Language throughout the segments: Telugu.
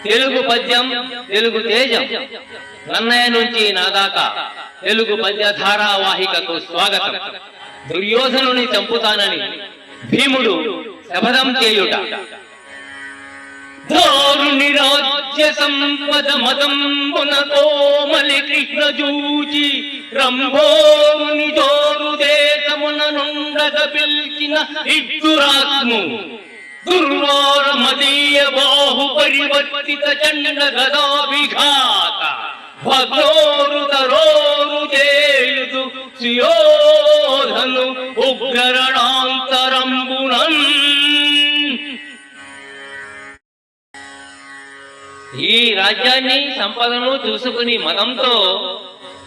తెలుగు పద్యం, తెలుగు తేజం. నన్నయ్య నుంచి నా దాకా తెలుగు పద్య ధారావాహికకు స్వాగతం. దుర్యోధనుని చంపుతానని భీముడు శపథం చేయుట. దారుని రాజ్య సంపద మదంబున కోమలి కృష్ణ జూచి రంభోరుని జోరు దేశమున నుండగ పిల్చిన ఇద్దురాత్ము దుర్వార మదీయ బాహు పరివర్తిత చండ గదాభిఘాత భగోరు తరోరు చేయుదు సుయోధను ఉగ్రరణాంతరంబునం. ఈ రాజ్యాన్ని సంపదను చూసుకుని మదంతో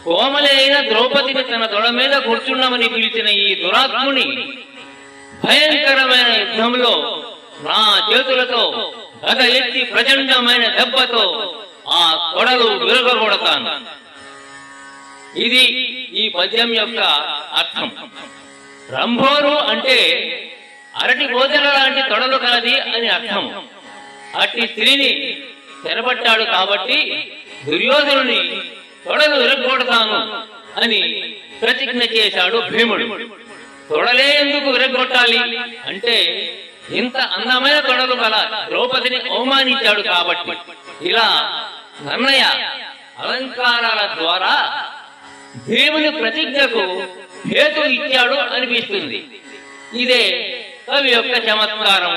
కోమలి అయిన ద్రౌపదిని తన తొడ మీద కూర్చున్నామని పిలిచిన ఈ దురాత్ముని భయంకరమైన యుద్ధంలో నా చేతులతో గద ఎత్తి ప్రచండమైన దెబ్బతో ఆ తొడలు విరగొడతాను. ఇది ఈ పద్యం యొక్క అర్థం. రంభోరు అంటే అరటి గోదెల లాంటి తొడలు కలది అని అర్థం. అట్టి స్త్రీని తెరబట్టాడు కాబట్టి దుర్యోధనుని తొడలు విరగొడతాను అని ప్రతిజ్ఞ చేశాడు భీముడు. తొడలే ఎందుకు విరగొట్టాలి అంటే ఇంత అందమైన తొడలు గల ద్రౌపదిని అవమానించాడు కాబట్టి. ఇలా నన్నయ్య అలంకారాల ద్వారా భీముని ప్రతిజ్ఞకు హేతు ఇచ్చాడు అనిపిస్తుంది. ఇదే కవి యొక్క చమత్కారం.